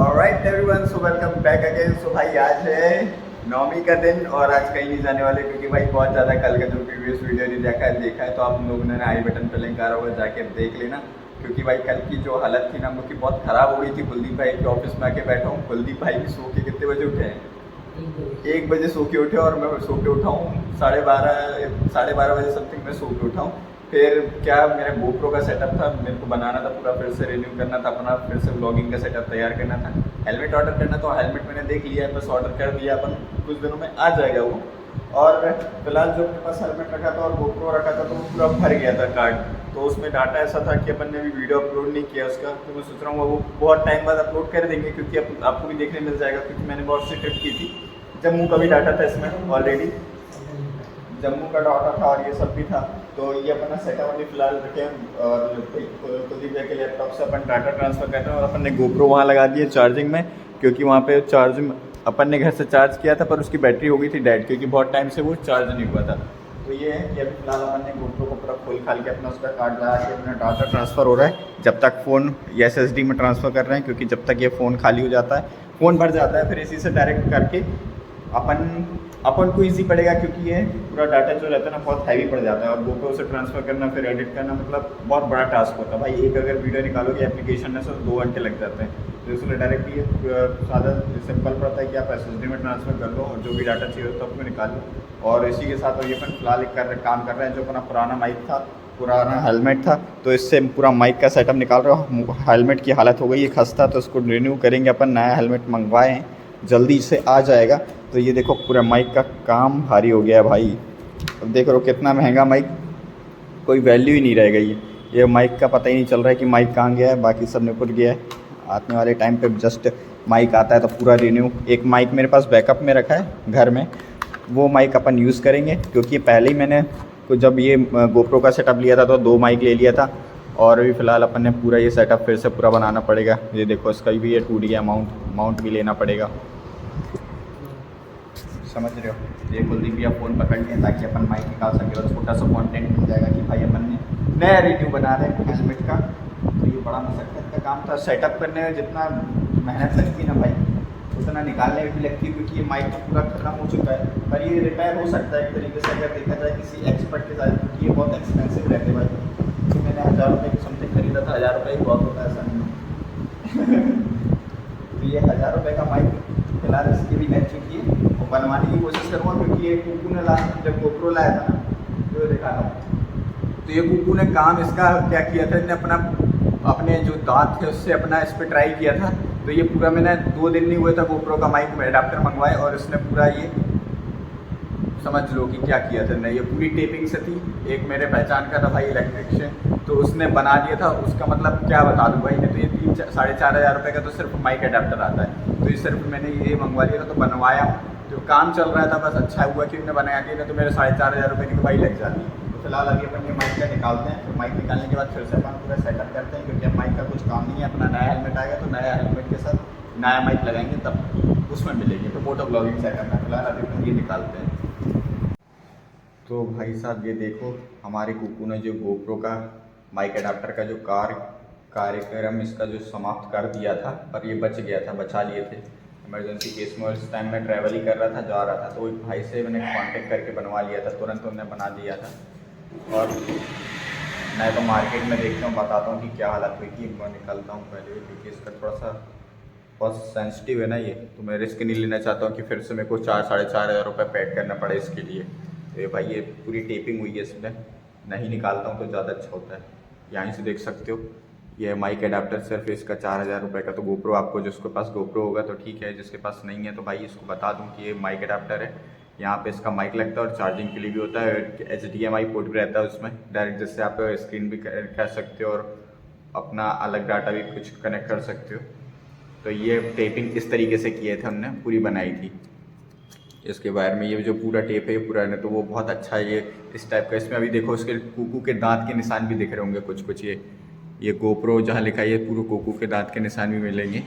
Alright everyone, so welcome back again. So भाई आज है नौवीं का दिन और आज कहीं नहीं जाने वाले क्योंकि भाई बहुत ज़्यादा कल का जो प्रीवियस वीडियो नहीं देखा है तो आप लोगों ने आई बटन पर लिंक आ रहा होगा, जाके देख लेना। क्योंकि भाई कल की जो हालत थी ना वो की बहुत ख़राब हो गई थी। कुलदीप भाई के ऑफिस में आके बैठा हूँ। कुलदीप भाई भी सो के कितने बजे उठे हैं? 1 बजे सो के उठे और मैं सो के उठा हूँ 12:30 बजे समथिंग में सो के उठा हूँ। फिर क्या मेरा गोप्रो का सेटअप था, मेरे को बनाना था पूरा, फिर से रिन्यू करना था अपना, फिर से व्लॉगिंग का सेटअप तैयार करना था। हेलमेट ऑर्डर करना तो हेलमेट मैंने देख लिया है, बस ऑर्डर कर दिया, अपन कुछ दिनों में आ जाएगा वो। और फिलहाल जो अपने पास हेलमेट रखा था और गोप्रो रखा था तो वो पूरा भर गया था कार्ड। तो उसमें डाटा ऐसा था कि अपन ने भी वीडियो अपलोड नहीं किया उसका, तो मैं सोच रहा हूँ वो बहुत टाइम बाद अपलोड कर देंगे क्योंकि आपको भी देखने मिल जाएगा। क्योंकि मैंने बहुत सी ट्रिप की थी, जम्मू का भी डाटा था इसमें ऑलरेडी, जम्मू का डाटा था और ये सब भी था। तो ये अपना सेटअप अभी फिलहाल रखे हैं और कुलदीप भाई के लैपटॉप से अपन डाटा ट्रांसफ़र कर रहे हैं और अपन ने गोप्रो वहाँ लगा दी है चार्जिंग में। क्योंकि वहाँ पे चार्जिंग अपन ने घर से चार्ज किया था पर उसकी बैटरी हो गई थी डेड, क्योंकि बहुत टाइम से वो चार्ज नहीं हुआ था। तो ये है कि अभी फिलहाल अपन ने गोप्रो को पूरा खोल खाल के अपना उसका कार्ड लगा के अपना डाटा ट्रांसफ़र हो रहा है। जब तक फ़ोन SSD में ट्रांसफ़र कर रहे हैं, क्योंकि जब तक ये फ़ोन खाली हो जाता है, फ़ोन भर जाता है, फिर इसी से डायरेक्ट करके अपन को इजी पड़ेगा। क्योंकि ये पूरा डाटा जो रहता है ना बहुत हैवी पड़ जाता है और गोप्रो से ट्रांसफ़र करना फिर एडिट करना मतलब बहुत बड़ा टास्क होता है भाई। एक अगर वीडियो निकालोगे एप्लीकेशन में से 2 घंटे लग जाते हैं। तो इसलिए डायरेक्ट ये सादा सिंपल पड़ता है कि आप SSD में ट्रांसफ़र कर लो और जो भी डाटा चाहिए तो अपने निकाल लो। और इसी के साथ ये अपन फिलहाल काम कर रहे हैं। जो अपना पुराना माइक था, पुराना हेलमेट था, तो इससे पूरा माइक का सेटअप निकाल रहे हो। हेलमेट की हालत हो गई है खस्ता, तो उसको रिन्यू करेंगे अपन। नया हेलमेट मंगवाए हैं, जल्दी से आ जाएगा। तो ये देखो पूरा माइक का काम भारी हो गया है भाई। अब देख रहे हो कितना महंगा माइक, कोई वैल्यू ही नहीं रह गई है। ये माइक का पता ही नहीं चल रहा है कि माइक कहाँ गया है, बाकी सब निपट गया है। आने वाले टाइम पे जस्ट माइक आता है तो पूरा रिन्यू। एक माइक मेरे पास बैकअप में रखा है घर में, वो माइक अपन यूज़ करेंगे। क्योंकि पहले ही मैंने जब ये गोप्रो का सेटअप लिया था तो 2 माइक ले लिया था और अभी फ़िलहाल अपन ने पूरा ये सेटअप फिर से पूरा बनाना पड़ेगा। ये देखो इसका भी ये टूट गया, माउंट भी लेना पड़ेगा, समझ रहे हो। ये कुलदीप भैया फ़ोन पकड़ लें ताकि अपन माइक निकाल सकें और छोटा सा कंटेंट मिल जाएगा कि भाई अपन ने नया रिव्यू बना रहे हैं हेलमेट का। तो ये बड़ा मशक्क़त का काम था। सेटअप करने में जितना मेहनत लगती ना भाई उतना निकालने में भी लगती है, क्योंकि ये माइक तो पूरा ख़त्म हो चुका है। पर ये रिपेयर हो सकता है एक तरीके से अगर देखा जाए किसी एक्सपर्ट के साथ, क्योंकि ये बहुत एक्सपेंसिव रहते भाई। तो मैंने 1000 रुपये की समथिंग खरीदा था। 1000 रुपये ही बहुत होता है, ऐसा नहीं। तो ये 1000 रुपये का माइक फिलहाल इसकी भी लग चुकी है और बनवाने की कोशिश करूँगा। क्योंकि ये कुकू ने लास्ट में जब गोप्रो लाया था ना, जो दिखा रहा हूँ, तो ये कुकू ने काम इसका क्या किया था, इसने अपने जो दांत थे उससे अपना इस पर ट्राई किया था। तो ये पूरा मैंने 2 दिन नहीं हुए था गोप्रो का माइक में एडाप्टर मंगवाए और इसने पूरा ये समझ लो कि क्या किया था। नहीं, ये पूरी टेपिंग से थी। एक मेरे पहचान का था भाई इलेक्ट्रिशियन, तो उसने बना दिया था। उसका मतलब क्या बता दूँ भाई, तो ये 3-4.5 हज़ार रुपये का तो सिर्फ माइक एडाप्टर आता है। तो ये सिर्फ मैंने ये मंगवा लिया था तो बनवाया। तो काम चल रहा था, बस अच्छा हुआ कि उन्होंने बनाया दिया, तो मेरे 4.5 हज़ार रुपये की तो भाई लग जाती। तो फिलहाल अभी अपन ये माइक का निकालते हैं, फिर माइक निकालने के बाद फिर से अपन पूरा सेटअप करते हैं। क्योंकि अब माइक का कुछ काम नहीं है, अपना नया हेलमेट आएगा तो नया हेलमेट के साथ नया माइक लगाएंगे तब उसमें मिलेंगे। तो मोटो ब्लॉगिंग सेटअप है। फिलहाल अभी अपन ये निकालते हैं। तो भाई साहब ये देखो हमारे कुकू ने जो गोप्रो का माइक एडाप्टर का जो कार्यक्रम इसका जो समाप्त कर दिया था, पर ये बच गया था, बचा लिए थे इमरजेंसी केस में। इस टाइम मैं ट्रैवल ही कर रहा था, जा रहा था, तो एक भाई से मैंने कांटेक्ट करके बनवा लिया था, तुरंत उन्होंने बना दिया था। और मैं तो मार्केट में देखता हूँ, बताता हूँ कि क्या हालत हुई कि मैं निकलता हूँ पहले, क्योंकि इसका थोड़ा सा बहुत सेंसिटिव है ना ये, तो मैं रिस्क नहीं लेना चाहता हूँ कि फिर से मेरे को 4-4.5 हज़ार रुपये पेड करना पड़े इसके लिए। तो ये भाई ये पूरी टेपिंग हुई है इसमें, नहीं निकालता हूँ तो ज़्यादा अच्छा होता है। यहाँ से देख सकते हो ये माइक एडाप्टर सिर्फ इसका 4,000 रुपये का। तो गोप्रो आपको जिसके पास गोप्रो होगा तो ठीक है, जिसके पास नहीं है तो भाई इसको बता दूँ कि ये माइक एडाप्टर है। यहाँ पे इसका माइक लगता है और चार्जिंग के लिए भी होता है। HDMI पोर्ट भी रहता है उसमें डायरेक्ट, जिससे आप स्क्रीन भी कर सकते हो और अपना अलग डाटा भी कुछ कनेक्ट कर सकते हो। तो ये टेपिंग इस तरीके से किए थे, हमने पूरी बनाई थी। इसके वायर में ये जो पूरा टेप है पूरा है, तो वो बहुत अच्छा है ये इस टाइप का। इसमें अभी देखो उसके कुकू के दांत के निशान भी दिख रहे होंगे कुछ कुछ। ये गोप्रो जहाँ लिखा है ये पूरे कुकू के दांत के निशान भी मिलेंगे।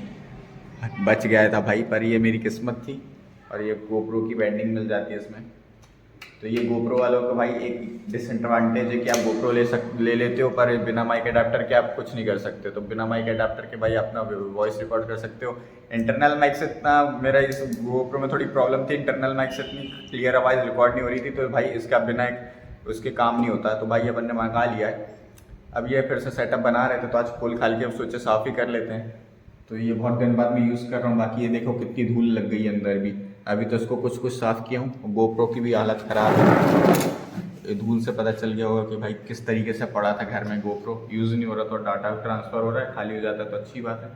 बच गया था भाई, पर ये मेरी किस्मत थी और ये गोप्रो की बैंडिंग मिल जाती है इसमें। तो ये GoPro वालों का भाई एक डिसएडवांटेज है कि आप GoPro ले लेते हो, पर बिना माइक अडाप्टर के आप कुछ नहीं कर सकते। तो बिना माइक अडाप्टर के भाई अपना वॉइस रिकॉर्ड कर सकते हो। इंटरनल माइक से इतना मेरा इस GoPro में थोड़ी प्रॉब्लम थी, इंटरनल माइक से इतनी क्लियर आवाज़ रिकॉर्ड नहीं हो रही थी, तो भाई इसका बिना एक उसके काम नहीं होता। तो भाई अपन ने मंगा लिया है। अब ये फिर से सेटअप बना रहे थे तो आज खोल खाल के अब सोचे साफ़ ही कर लेते हैं। तो ये बहुत दिन बाद मैं यूज़ कर रहा हूँ। बाकी ये देखो कितनी धूल लग गई है अंदर भी। अभी तो इसको कुछ कुछ साफ़ किया हूँ। GoPro की भी हालत ख़राब है। धूल से पता चल गया होगा कि भाई किस तरीके से पड़ा था घर में GoPro। यूज़ नहीं हो रहा तो डाटा ट्रांसफ़र हो रहा है, खाली हो जाता है तो अच्छी बात है।